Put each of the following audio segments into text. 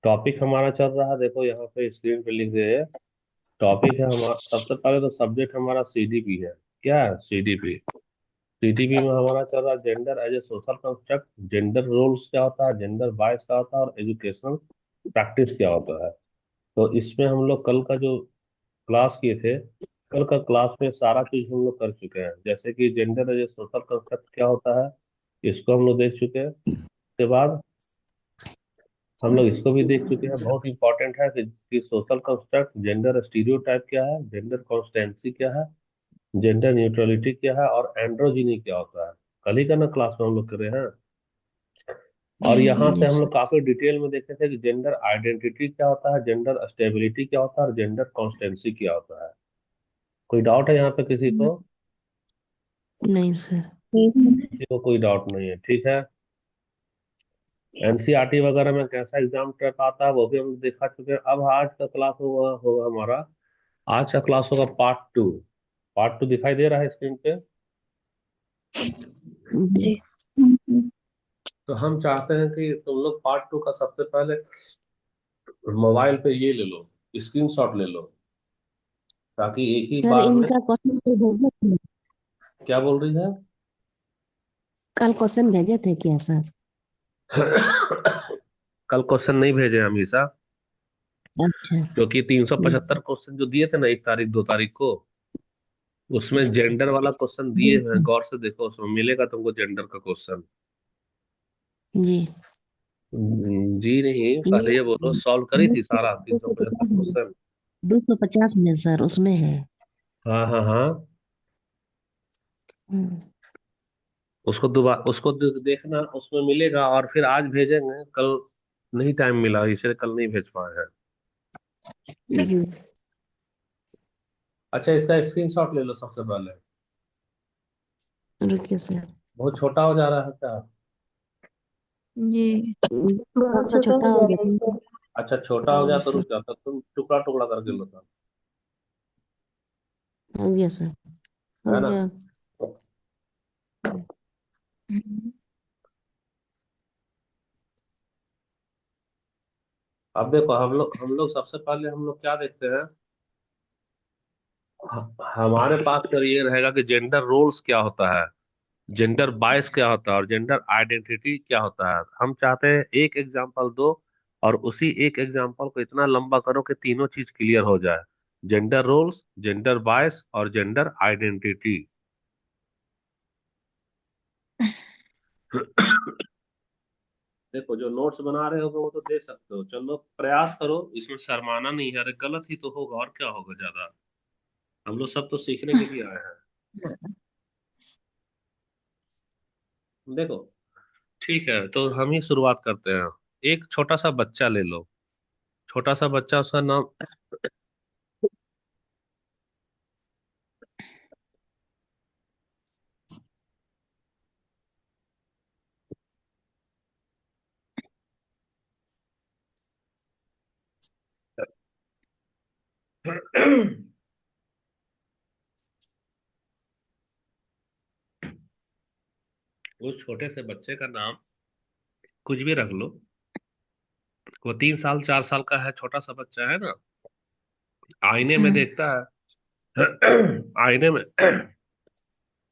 Topic हमारा चल रहा है, देखो यहाँ पे स्क्रीन पे लिख दे। टॉपिक है हमारा, सबसे पहले तो सब्जेक्ट हमारा सीडीपी है। क्या है सीडीपी? सीडीपी में हमारा चल रहा है gender as a social construct, gender roles क्या होता है, जेंडर बायस क्या होता है, और एजुकेशनल प्रैक्टिस क्या होता है। तो इसमें हम लोग कल का जो क्लास किए थे, कल का क्लास में सारा चीज हम लोग कर चुके हैं। जैसे कि gender as a social construct क्या होता है, इसको हम लोग देख चुके हैं। उसके बाद हम लोग इसको भी देख चुके हैं, बहुत इंपॉर्टेंट है कि सोशल कंस्ट्रक्ट, जेंडर स्टीरियोटाइप क्या है, जेंडर कॉन्स्टेंसी क्या है, जेंडर न्यूट्रलिटी क्या है, और एंड्रोजिनी क्या होता है। कल ही का ना क्लास में हम लोग कर रहे हैं। और यहाँ से जी हम सर। लोग काफी डिटेल में देखे थे कि जेंडर आइडेंटिटी क्या होता है, जेंडर स्टेबिलिटी क्या होता है, और जेंडर कॉन्स्टेंसी क्या होता है। कोई डाउट है यहाँ पे किसी को? नहीं सर। किसी को कोई डाउट नहीं है, ठीक है। एनसीईआरटी वगैरह में कैसा एग्जाम टाइप आता है वो भी हम लोग देखा चुके हैं। अब आज का क्लास होगा होगा हमारा, आज का क्लास होगा पार्ट 2। पार्ट 2 दिखाई दे रहा है स्क्रीन पे। जी। तो हम चाहते हैं कि तुम लोग पार्ट 2 का सबसे पहले मोबाइल पे ये ले लो, स्क्रीनशॉट ले लो, ताकि एक ही सर बार में। इनका क्वेश्चन तो भेजे थे। क्या बोल रही है? कल क्वेश्चन भेजे थे क्या सर? कल क्वेश्चन नहीं भेजे हमेशा, अच्छा। क्योंकि 375 क्वेश्चन जो दिए थे ना 1 तारीख 2 तारीख को, उसमें जेंडर वाला क्वेश्चन दिए हुए हैं। जी। गौर से देखो, उसमें मिलेगा तुमको जेंडर का क्वेश्चन। जी। जी नहीं, ये पहले ये बोलो, सॉल्व करी थी सारा 375 क्वेश्चन? 250 में सर उसमें है। हाँ हाँ हाँ। हम्म। उसको देखना, उसमें मिलेगा। और फिर आज भेजेंगे, कल नहीं टाइम मिला इसलिए कल नहीं भेज पाए हैं। जी। अच्छा, इसका स्क्रीनशॉट ले लो सबसे पहले। रुकिए सर। बहुत छोटा हो जा रहा है क्या? जी बहुत थोड़ा छोटा छोटा हो हो जा रहा है गया। सर। अच्छा, छोटा हो हाँ गया तो सर। रुक जाता, तुम टुकड़ा टुकड़ा करके लो था। हो गया सर। हो है ना? गया। हम्म। अब देखो, हम लोग सबसे पहले हम लोग क्या देखते हैं। हमारे पास तो ये रहेगा कि जेंडर रोल्स क्या होता है, जेंडर बायस क्या होता है, और जेंडर आइडेंटिटी क्या होता है। हम चाहते हैं एक एग्जांपल दो, और उसी एक एग्जांपल को इतना लंबा करो कि तीनों चीज क्लियर हो जाए। जेंडर रोल्स, जेंडर बायस, और जेंडर आइडेंटिटी। देखो, जो नोट्स बना रहे हो वो तो दे सकते हो, चलो प्रयास करो, इसमें शर्माना नहीं है। अरे गलत ही तो होगा, और क्या होगा ज्यादा। हम लोग सब तो सीखने के लिए आए हैं। देखो, ठीक है, तो हम ही शुरुआत करते हैं। एक छोटा सा बच्चा ले लो, छोटा सा बच्चा, उसका नाम। उस छोटे से बच्चे का नाम कुछ भी रख लो। वो 3 साल 4 साल का है, छोटा सा बच्चा है ना। आईने में हम्म। देखता है। आईने में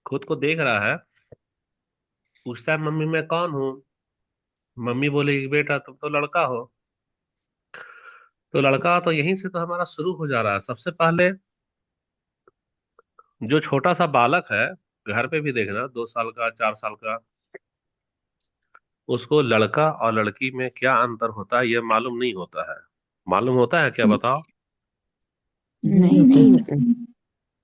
खुद को देख रहा है। पूछता है, मम्मी मैं कौन हूँ? मम्मी बोलेगी, बेटा तुम तो लड़का हो। तो लड़का, तो यहीं से तो हमारा शुरू हो जा रहा है। सबसे पहले जो छोटा सा बालक है, घर पे भी देखना, 2 साल का 4 साल का, उसको लड़का और लड़की में क्या अंतर होता है ये मालूम नहीं होता है। मालूम होता है क्या, बताओ? नहीं नहीं होता नहीं सर।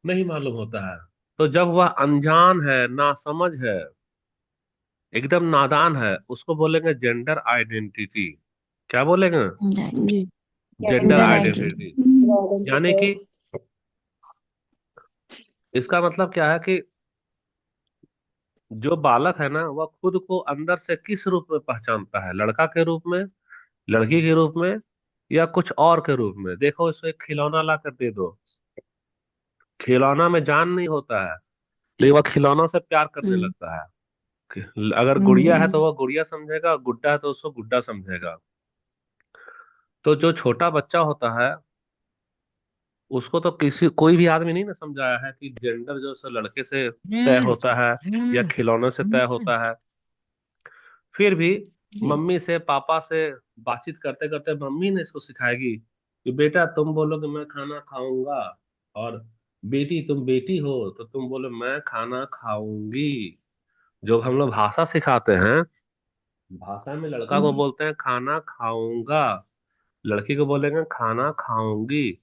नहीं मालूम होता है। तो जब वह अनजान है, नासमझ है, एकदम नादान है, उसको बोलेंगे जेंडर आइडेंटिटी। क्या बोलेंगे? जी। Gender gender identity. यानी आइडेंटिटी। कि इसका मतलब क्या है कि जो बालक है ना, वह खुद को अंदर से किस रूप में पहचानता है, लड़का के रूप में, लड़की के रूप में, या कुछ और के रूप में। देखो, इसको एक खिलौना ला कर दे दो, खिलौना में जान नहीं होता है, लेकिन वह खिलौना से प्यार करने हम्म। लगता है। अगर जी। गुड़िया है तो वह गुड़िया समझेगा, गुड्डा है तो उसको गुड्डा समझेगा। तो जो छोटा बच्चा होता है उसको तो किसी कोई भी आदमी नहीं ना समझाया है कि जेंडर जो है लड़के से तय होता है या खिलौने से तय होता है। फिर भी मम्मी से पापा से बातचीत करते करते मम्मी ने इसको सिखाएगी कि बेटा तुम बोलोगे मैं खाना खाऊंगा, और बेटी तुम बेटी हो तो तुम बोलो मैं खाना खाऊंगी। जो हम लोग भाषा सिखाते हैं, भाषा में लड़का को बोलते हैं खाना खाऊंगा, लड़की को बोलेंगे खाना खाऊंगी।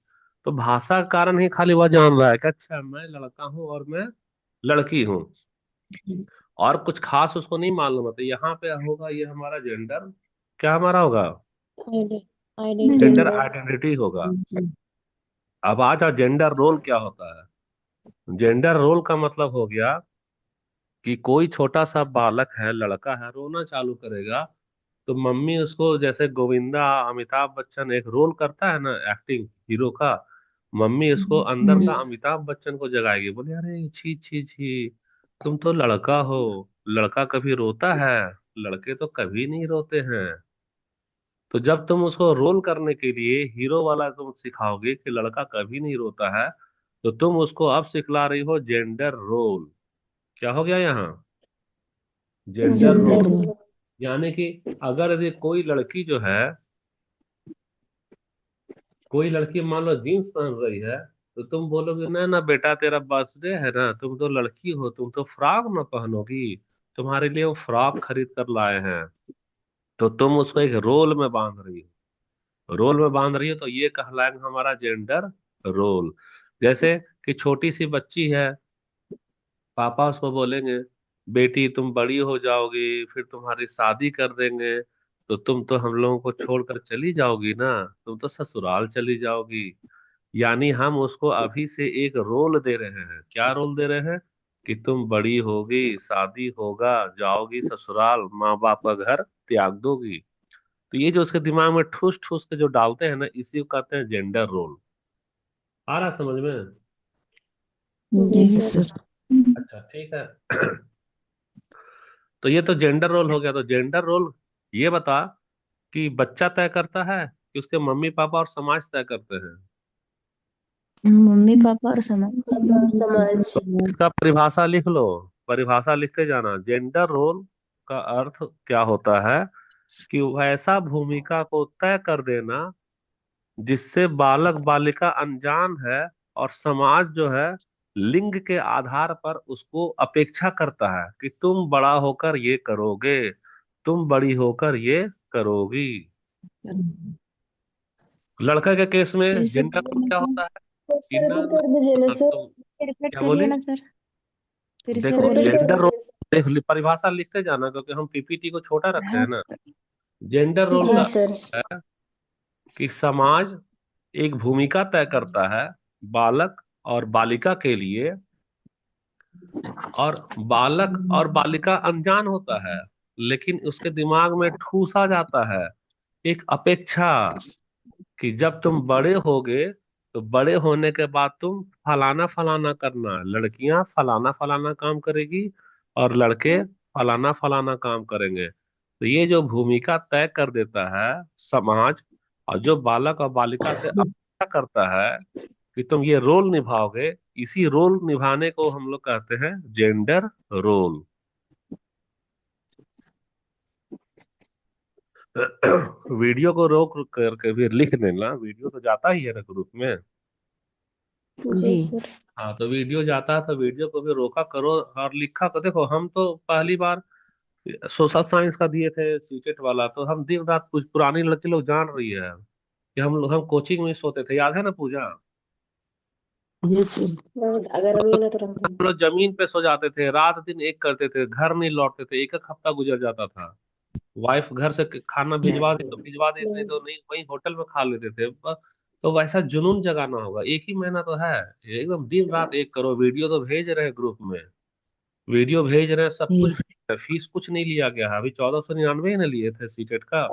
तो भाषा के कारण ही खाली वह जान रहा है कि अच्छा मैं लड़का हूँ और मैं लड़की हूँ, और कुछ खास उसको नहीं मालूम होता। यहाँ पे होगा ये हमारा जेंडर, क्या हमारा होगा, जेंडर जेंडर। आइडेंटिटी होगा। अब आ जाओ जेंडर रोल क्या होता है। जेंडर रोल का मतलब हो गया कि कोई छोटा सा बालक है, लड़का है, रोना चालू करेगा तो मम्मी उसको, जैसे गोविंदा अमिताभ बच्चन एक रोल करता है ना एक्टिंग हीरो का, मम्मी उसको अंदर का अमिताभ बच्चन को जगाएगी, बोले अरे छी छी छी, तुम तो लड़का हो, लड़का कभी रोता है, लड़के तो कभी नहीं रोते हैं। तो जब तुम उसको रोल करने के लिए हीरो वाला तुम सिखाओगे कि लड़का कभी नहीं रोता है, तो तुम उसको अब सिखला रही हो जेंडर रोल। क्या हो गया यहाँ, जेंडर जेंडर। रोल। जेंडर। यानी कि अगर यदि कोई लड़की जो है, कोई लड़की मान लो जीन्स पहन रही है, तो तुम बोलोगे ना ना बेटा तेरा बर्थडे है ना, तुम तो लड़की हो, तुम तो फ्रॉक ना पहनोगी, तुम्हारे लिए वो फ्रॉक खरीद कर लाए हैं। तो तुम उसको एक रोल में बांध रही हो, रोल में बांध रही हो, तो ये कहलाएगा हमारा जेंडर रोल। जैसे कि छोटी सी बच्ची है, पापा उसको बोलेंगे बेटी तुम बड़ी हो जाओगी, फिर तुम्हारी शादी कर देंगे, तो तुम तो हम लोगों को छोड़कर चली जाओगी ना, तुम तो ससुराल चली जाओगी। यानी हम उसको अभी से एक रोल दे रहे हैं। क्या रोल दे रहे हैं, कि तुम बड़ी होगी, शादी होगा, जाओगी ससुराल, माँ बाप का घर त्याग दोगी। तो ये जो उसके दिमाग में ठूस ठूस के जो डालते हैं ना, इसी को कहते हैं जेंडर रोल। आ रहा समझ में। जी जी सर। सर। अच्छा ठीक है। तो ये तो जेंडर रोल हो गया। तो जेंडर रोल ये बता कि बच्चा तय करता है कि उसके मम्मी पापा और समाज तय करते हैं। मम्मी पापा और समाज। समाज। तो इसका परिभाषा लिख लो, परिभाषा लिखते जाना। जेंडर रोल का अर्थ क्या होता है, कि वैसा भूमिका को तय कर देना जिससे बालक बालिका अनजान है, और समाज जो है लिंग के आधार पर उसको अपेक्षा करता है कि तुम बड़ा होकर ये करोगे, तुम बड़ी होकर ये करोगी। लड़का के केस में फिर से जेंडर रोल क्या होता है, कि सर ना रिपीट ना कर दीजिए ना सर। तुम, रिपीट क्या करिए बोली, ना सर। फिर से देखो बोलिए। जेंडर रोल, देख परिभाषा लिखते जाना क्योंकि हम पीपीटी को छोटा रखते हैं हाँ। ना। जेंडर रोल जी का सर। है कि समाज एक भूमिका तय करता है बालक और बालिका के लिए, और बालक और बालिका अनजान होता है, लेकिन उसके दिमाग में ठूसा जाता है एक अपेक्षा कि जब तुम बड़े होगे तो बड़े होने के बाद तुम फलाना फलाना करना, लड़कियां फलाना फलाना काम करेगी और लड़के फलाना फलाना काम करेंगे। तो ये जो भूमिका तय कर देता है समाज, और जो बालक और बालिका से अपेक्षा करता है कि तुम ये रोल निभाओगे, इसी रोल निभाने को हम लोग कहते हैं जेंडर रोल। वीडियो को रोक करके भी लिख देना, वीडियो तो जाता ही है ना ग्रुप में। जी जी। सर। हाँ तो वीडियो जाता है तो वीडियो को भी रोका करो और लिखा करो। देखो हम तो पहली बार सोशल साइंस का दिए थे सीटेट वाला, तो हम दिन रात कुछ पुरानी लड़की लोग जान रही है कि हम कोचिंग में सोते थे, याद है ना पूजा। Yes sir. अगर अभी ना तो हम लोग जमीन पे सो जाते थे, रात दिन एक करते थे, घर नहीं लौटते थे, एक एक हफ्ता गुजर जाता था। वाइफ घर से खाना भिजवा दी तो भिजवा दी, नहीं तो नहीं, वहीं होटल में खा लेते थे बस। तो वैसा जुनून जगाना होगा, एक ही महीना तो है, एकदम दिन रात एक करो। वीडियो तो भेज रहे हैं ग्रुप में, वीडियो भेज रहे हैं, सब कुछ यस। भेज रहे हैं। फीस कुछ नहीं लिया गया है, अभी 1499 ही ना लिए थे सीटेट का।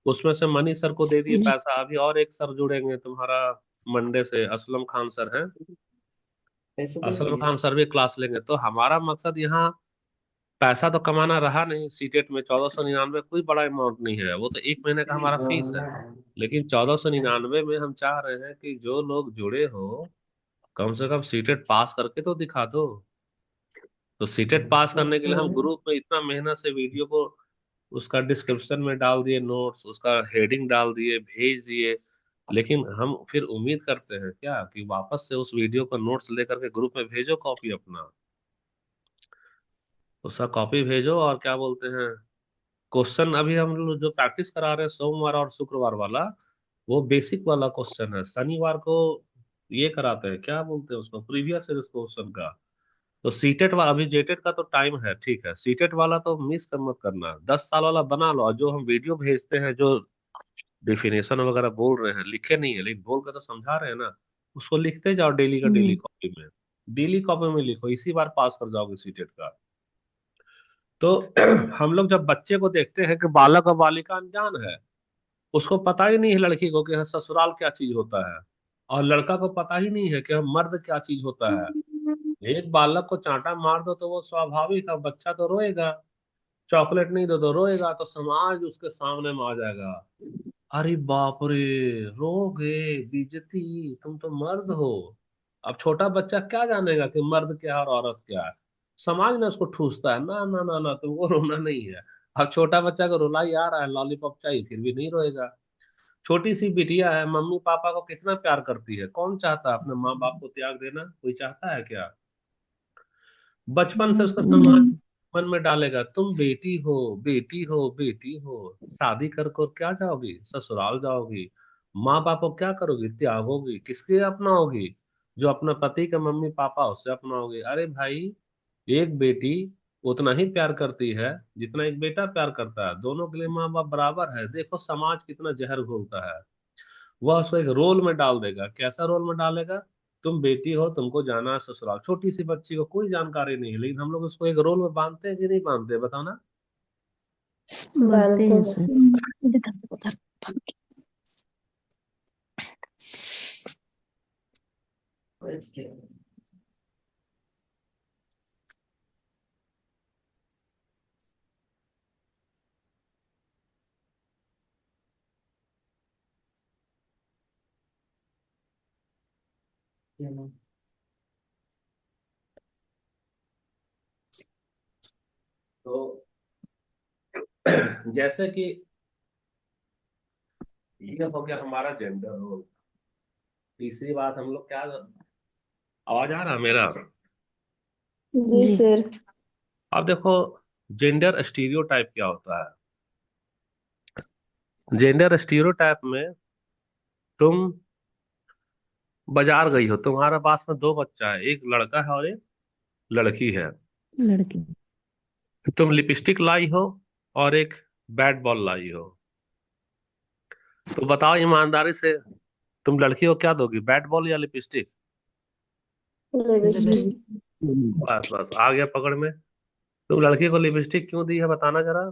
उसमें से मनी सर को दे दिए पैसा, अभी और एक सर जुड़ेंगे तुम्हारा मंडे से, असलम खान सर हैं, असलम खान सर भी क्लास लेंगे। तो हमारा मकसद यहाँ पैसा तो कमाना रहा नहीं। सीटेट में 1499 कोई बड़ा अमाउंट नहीं है, वो तो एक महीने का हमारा फीस है। लेकिन 1499 में हम चाह रहे हैं कि जो लोग जुड़े हो कम से कम सीटेट पास करके तो दिखा दो। तो सीटेट पास करने के लिए हम ग्रुप में इतना मेहनत से वीडियो को उसका डिस्क्रिप्शन में डाल दिए, नोट्स उसका हेडिंग डाल दिए, भेज दिए। लेकिन हम फिर उम्मीद करते हैं क्या कि वापस से उस वीडियो का नोट्स लेकर के ग्रुप में भेजो कॉपी अपना, उसका कॉपी भेजो। और क्या बोलते हैं, क्वेश्चन अभी हम लोग जो प्रैक्टिस करा रहे हैं सोमवार और शुक्रवार वाला, वो बेसिक वाला क्वेश्चन है। शनिवार को ये कराते हैं, क्या बोलते हैं उसको, प्रीवियस ईयर क्वेश्चन का। तो सीटेट वाला, अभी जेटेट का तो टाइम है, ठीक है, सीटेट वाला तो मिस कर मत करना, 10 साल वाला बना लो। और जो हम वीडियो भेजते हैं, जो डिफिनेशन वगैरह बोल रहे हैं, लिखे नहीं है लेकिन बोल कर तो समझा रहे हैं ना, उसको लिखते जाओ डेली का डेली जी कॉपी में। डेली कॉपी में लिखो, इसी बार पास कर जाओगे सीटेट का। तो हम लोग जब बच्चे को देखते हैं कि बालक और बालिका अनजान है, उसको पता ही नहीं है लड़की को कि ससुराल क्या चीज होता है, और लड़का को पता ही नहीं है कि मर्द क्या चीज होता है। एक बालक को चांटा मार दो तो वो स्वाभाविक है, बच्चा तो रोएगा। चॉकलेट नहीं दो तो रोएगा, तो समाज उसके सामने में आ जाएगा। अरे बाप रे, रोगे, बेइज्जती, तुम तो मर्द हो। अब छोटा बच्चा क्या जानेगा कि मर्द क्या है और औरत क्या है। समाज ने उसको ठूसता है, ना ना ना ना, तुमको रोना नहीं है। अब छोटा बच्चा को रुलाई आ रहा है, लॉलीपॉप चाहिए, फिर भी नहीं रोएगा। छोटी सी बिटिया है, मम्मी पापा को कितना प्यार करती है, कौन चाहता है अपने माँ बाप को त्याग देना, कोई चाहता है क्या। बचपन से उसका समाज नहीं मन में डालेगा, तुम बेटी हो, बेटी हो, बेटी हो, शादी कर कर क्या जाओगी, ससुराल जाओगी, माँ बाप को क्या करोगी, त्यागोगी, किसके अपनाओगी, जो अपना पति का मम्मी पापा उससे अपनाओगे। अरे भाई, एक बेटी उतना ही प्यार करती है जितना एक बेटा प्यार करता है, दोनों के लिए माँ बाप बराबर है। देखो समाज कितना जहर घोलता है। वह उसको एक रोल में डाल देगा, कैसा रोल में डालेगा, तुम बेटी हो, तुमको जाना है ससुराल। छोटी सी बच्ची को कोई जानकारी नहीं है, लेकिन हम लोग उसको एक रोल में बांधते हैं कि नहीं बांधते, बताओ ना। बनते बांधते हैं हैं सर। सर। तो जैसे कि ये हो गया हमारा जेंडर रोल। तीसरी बात हम लोग क्या, आवाज आ रहा है मेरा। जी जी सर। अब देखो, जेंडर स्टीरियोटाइप क्या होता है। जेंडर स्टीरियोटाइप में, तुम बाजार गई हो, तुम्हारे पास में दो बच्चा है, एक लड़का है और एक लड़की है। लड़की। तुम लिपस्टिक लाई हो और एक बैट बॉल लाई हो। तो बताओ ईमानदारी से, तुम लड़की को क्या दोगी, बैट बॉल या लिपस्टिक। लिपस्टिक। बस बस आ गया पकड़ में। तुम लड़की को लिपस्टिक क्यों दी है, बताना जरा।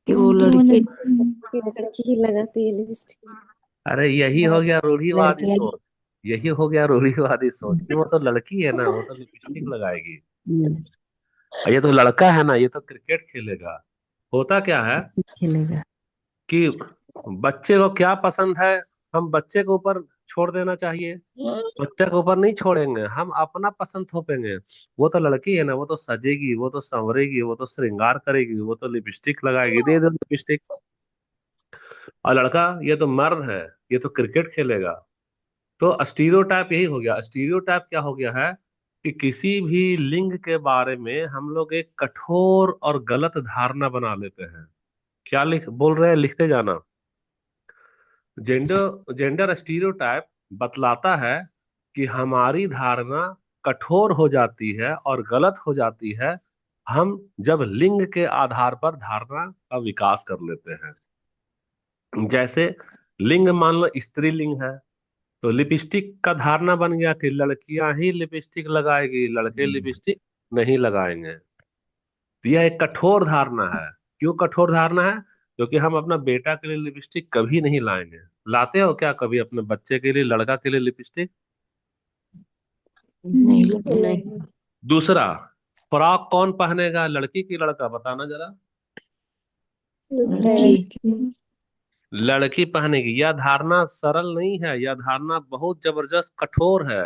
कि वो क्योंकि वो लड़की लड़की ही लगाती है लिपस्टिक। अरे यही हो गया रूढ़िवादी लड़कियां। सोच। यही हो गया रूढ़िवादी सोच कि वो तो लड़की है ना, वो तो लिपस्टिक लगाएगी। और ये तो लड़का है ना, ये तो क्रिकेट खेलेगा। होता क्या है खेलेगा। कि बच्चे को क्या पसंद है, हम बच्चे के ऊपर छोड़ देना चाहिए। बच्चे के ऊपर नहीं छोड़ेंगे, हम अपना पसंद थोपेंगे। वो तो लड़की है ना, वो तो सजेगी, वो तो संवरेगी, वो तो श्रृंगार करेगी, वो तो लिपस्टिक लगाएगी, दे दो लिपस्टिक। और लड़का, ये तो मर्द है, ये तो क्रिकेट खेलेगा। तो स्टीरियोटाइप यही हो गया। स्टीरियोटाइप क्या हो गया है कि किसी भी लिंग के बारे में हम लोग एक कठोर और गलत धारणा बना लेते हैं। क्या लिख बोल रहे हैं, लिखते जाना। जेंडर स्टीरियोटाइप बतलाता है कि हमारी धारणा कठोर हो जाती है और गलत हो जाती है, हम जब लिंग के आधार पर धारणा का विकास कर लेते हैं। जैसे लिंग मान लो स्त्रीलिंग है, तो लिपस्टिक का धारणा बन गया कि लड़कियां ही लिपस्टिक लगाएगी, लड़के लिपस्टिक नहीं लगाएंगे। तो यह एक कठोर धारणा है। क्यों कठोर धारणा है, क्योंकि हम अपना बेटा के लिए लिपस्टिक कभी नहीं लाएंगे। लाते हो क्या कभी अपने बच्चे के लिए, लड़का के लिए लिपस्टिक। नहीं लगता। नहीं। दूसरा, फ्रॉक कौन पहनेगा, लड़की की लड़का, बताना जरा। लड़की। लड़की। लड़की पहनेगी। यह धारणा सरल नहीं है, यह धारणा बहुत जबरदस्त कठोर है।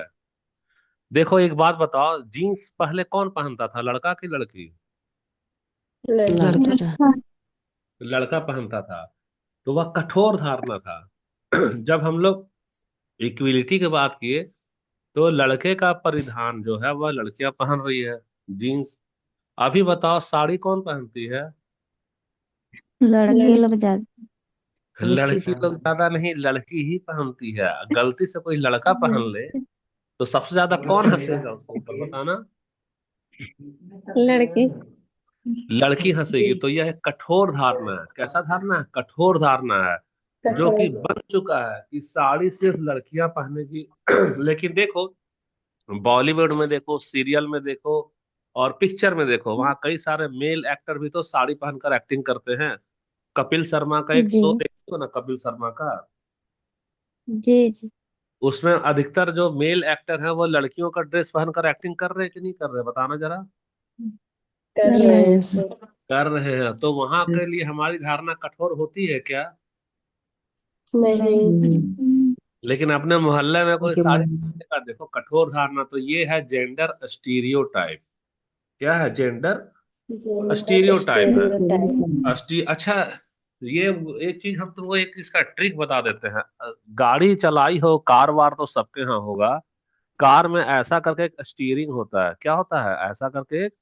देखो एक बात बताओ, जीन्स पहले कौन पहनता था, लड़का की लड़की? लड़की। लड़का। लड़का पहनता था। तो वह कठोर धारणा था। जब हम लोग इक्विलिटी की बात किए, तो लड़के का परिधान जो है वह लड़कियां पहन रही है, जीन्स। अभी बताओ साड़ी कौन पहनती है? लड़के लोग ज्यादा। लड़की लड़की लोग ज्यादा नहीं, लड़की ही पहनती है। गलती से कोई लड़का पहन ले तो सबसे ज्यादा कौन हंसेगा उसके ऊपर, बताना। लड़के। लड़की हंसेगी। तो यह एक कठोर धारणा है। कैसा धारणा है? कठोर धारणा है, जो कि कठोर। बन चुका है कि साड़ी सिर्फ लड़कियां पहनेगी। लेकिन देखो, बॉलीवुड में देखो, सीरियल में देखो, और पिक्चर में देखो, वहां कई सारे मेल एक्टर भी तो साड़ी पहनकर एक्टिंग करते हैं। कपिल शर्मा का एक जी शो देखते हो ना, कपिल शर्मा का? जी जी। उसमें अधिकतर जो मेल एक्टर हैं वो लड़कियों का ड्रेस पहनकर एक्टिंग कर रहे हैं कि नहीं कर रहे, बताना जरा। कर कर रहे रहे हैं हैं सर। सर। कर रहे हैं। तो वहां के लिए हमारी धारणा कठोर होती है क्या? नहीं। हम्म। लेकिन अपने मोहल्ले में कोई उनके साड़ी मन पहनने का देखो, कठोर धारणा। तो ये है जेंडर स्टीरियोटाइप। क्या है? जेंडर जेंडर स्टीरियोटाइप है। स्टेरियोटाइप। अच्छा, ये एक चीज हम तुमको एक इसका ट्रिक बता देते हैं। गाड़ी चलाई हो, कार वार तो सबके यहाँ होगा। कार में ऐसा करके एक स्टीयरिंग होता है। क्या होता है? ऐसा करके एक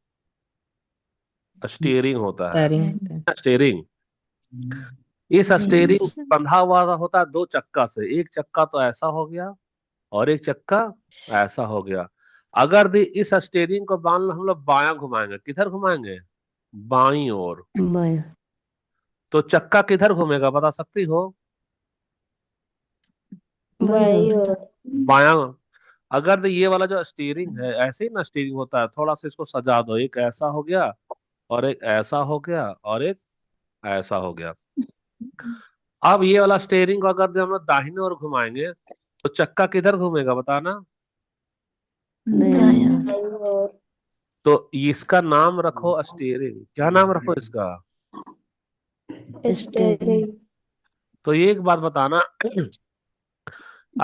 स्टीयरिंग होता है। तारिंग होता है। स्टीयरिंग। इस स्टीयरिंग बंधा हुआ होता है दो चक्का से। एक चक्का तो ऐसा हो गया, और एक चक्का ऐसा हो गया। अगर इस स्टीयरिंग को मान लो हम लोग बायां घुमाएंगे, किधर घुमाएंगे? बाईं ओर। बाया। तो चक्का किधर घूमेगा, बता सकती हो? बाई बाई और। और। बायां। अगर ये वाला जो स्टीयरिंग है, ऐसे ही ना स्टीयरिंग होता है, थोड़ा सा इसको सजा दो, एक ऐसा हो गया, और एक ऐसा हो गया, और एक ऐसा हो गया। अब ये वाला स्टीयरिंग को अगर हम लोग दाहिने ओर घुमाएंगे, तो चक्का किधर घूमेगा, बताना। दाया। बाई और। तो इसका नाम रखो स्टीयरिंग। क्या नाम रखो इसका? स्टेरिंग। स्टेरिंग। तो ये एक बात बताना,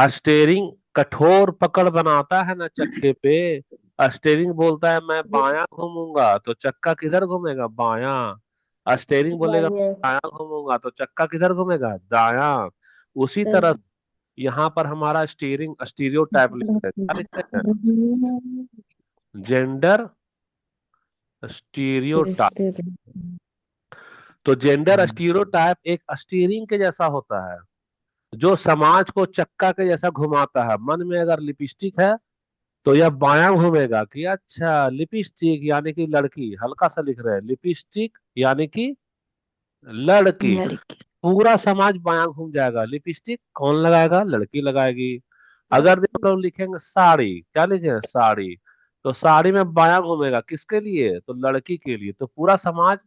स्टेयरिंग कठोर पकड़ बनाता है ना चक्के पे। स्टेयरिंग बोलता है मैं बायां घूमूंगा, तो चक्का किधर घूमेगा? बायां। स्टेयरिंग बोलेगा बाई। दायां घूमूंगा, तो चक्का किधर घूमेगा? दायां। उसी तरह यहाँ पर हमारा स्टीयरिंग स्टीरियो टाइप लिखते हैं। क्या लिखते हैं? Gender stereo. स्टेरिंग। तो जेंडर स्टीरियोटाइप एक स्टीयरिंग के जैसा होता है, जो समाज को चक्का के जैसा घुमाता है। मन में अगर लिपस्टिक है, तो यह बायां घूमेगा कि अच्छा लिपस्टिक यानी कि लड़की, हल्का सा लिख रहे हैं लिपस्टिक यानी कि लड़की। लड़की। पूरा समाज बायां घूम जाएगा। लिपस्टिक कौन लगाएगा? लड़की लगाएगी। अगर हम लोग लिखेंगे साड़ी, क्या लिखेंगे? साड़ी। तो साड़ी में बायां घूमेगा, किसके लिए? तो लड़की के लिए। तो पूरा समाज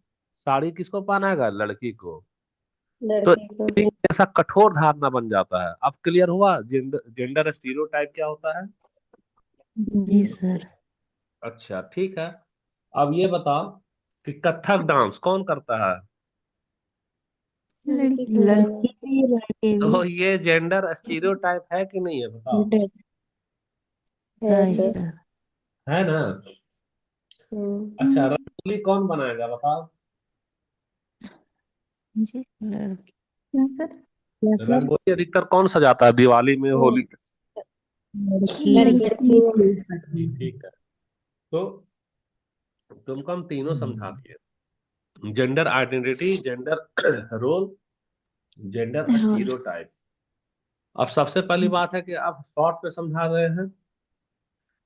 साड़ी किसको पहनाएगा? लड़की को। तो लड़की को। ऐसा कठोर धारणा बन जाता है। अब क्लियर हुआ जेंडर जेंडर स्टीरियोटाइप क्या होता है? जी सर। अच्छा ठीक है। अब ये बताओ कि कथक डांस कौन करता है? लड़की लड़की करेंगे। भी लड़के भी। तो ये जेंडर स्टीरियोटाइप है कि नहीं है, बताओ। है है सर। सर। है ना? अच्छा, हम्म। रंगोली कौन बनाएगा, बताओ। जी। लड़की। क्या सर? क्या सर? रंगोली अधिकतर कौन सजाता है दिवाली में, होली पे? लड़की। लड़की। जी ठीक है। तो तुमको हम तीनों समझा दिए: gender identity, gender role, gender role. Stereotype. अब सबसे पहली बात है कि आप शॉर्ट पे समझा रहे हैं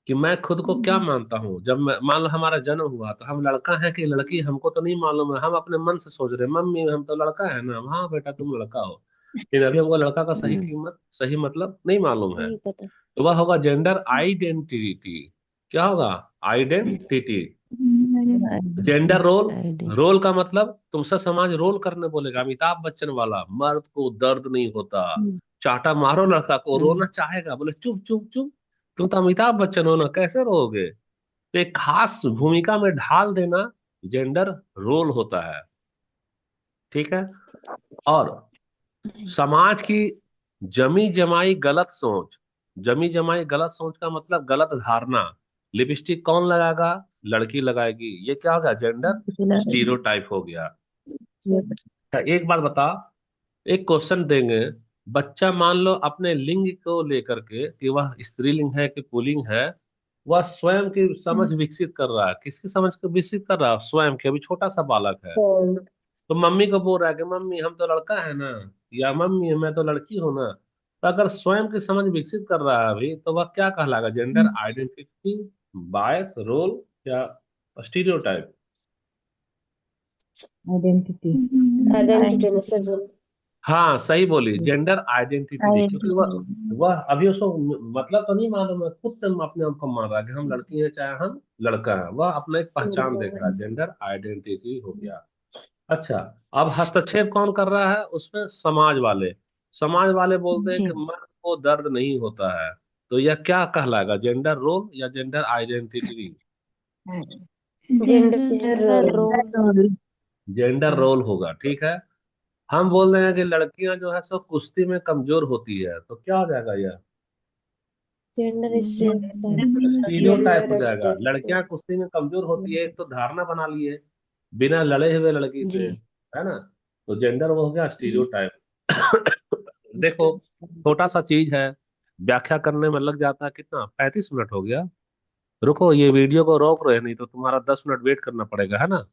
कि मैं खुद को क्या जी। मानता हूँ। जब मैं मान लो हमारा जन्म हुआ, तो हम लड़का है कि लड़की हमको तो नहीं मालूम है। हम अपने मन से सोच रहे हैं मम्मी हम तो लड़का है ना, हाँ बेटा तुम लड़का हो। लेकिन अभी हमको लड़का का सही कीमत, सही मतलब नहीं मालूम है। नहीं पता। तो वह होगा जेंडर आइडेंटिटी। क्या होगा? Identity. Gender role. ID. Role का मतलब तुमसे समाज रोल करने बोलेगा, अमिताभ बच्चन वाला, मर्द को दर्द नहीं होता, चाटा मारो लड़का को रोना चाहेगा, बोले चुप चुप चुप, तुम तो अमिताभ बच्चन हो ना, कैसे रोओगे? तो एक खास भूमिका में ढाल देना जेंडर रोल होता है। ठीक है। और समाज की जमी जमाई गलत सोच, जमी जमाई गलत सोच का मतलब गलत धारणा, लिपस्टिक कौन लगाएगा, लड़की लगाएगी, ये क्या हो गया, जेंडर स्टीरियोटाइप हो गया। अच्छा, एक बात बता, एक क्वेश्चन देंगे, बच्चा मान लो अपने लिंग को लेकर के कि वह स्त्रीलिंग है कि पुल्लिंग है, वह स्वयं की समझ विकसित कर रहा है। किसकी समझ को विकसित कर रहा है, स्वयं की। अभी छोटा सा बालक है, फॉर्म। तो मम्मी को बोल रहा है कि मम्मी हम तो लड़का है ना, या मम्मी मैं तो लड़की हूं ना। तो अगर स्वयं की समझ विकसित कर रहा है अभी, तो वह क्या कहलाएगा, जेंडर आइडेंटिटी, बायस, रोल, या स्टीरियोटाइप? आइडेंटिटी। Identity necessary. हाँ सही बोली, जेंडर आइडेंटिटी। क्योंकि वह अभी उसको मतलब तो नहीं मालूम है, खुद से अपने आप को मान रहा है कि हम लड़की हैं चाहे हम लड़का है, वह अपना एक पहचान देख रहा है, जेंडर आइडेंटिटी हो गया। अच्छा, अब हस्तक्षेप कौन कर रहा है उसमें, समाज वाले। समाज वाले बोलते हैं जी। कि मर्द को दर्द नहीं होता है। तो यह क्या कहलाएगा, जेंडर रोल या gender identity? Gender role. Gender role होगा, ठीक है। हम बोल रहे हैं कि लड़कियां जो है सो कुश्ती में कमजोर होती है, तो क्या हो जाएगा यह, जेंडर स्टीरियोटाइप हो जाएगा। लड़कियां कुश्ती में कमजोर होती है, एक तो धारणा बना लिए बिना लड़े हुए लड़की से, जी। है ना। तो जेंडर वो हो गया स्टीरियोटाइप। देखो, छोटा सा चीज है, व्याख्या करने में लग जाता है कितना, 35 मिनट हो गया। रुको, ये वीडियो को रोक रहे, नहीं तो तुम्हारा 10 मिनट वेट करना पड़ेगा, है ना।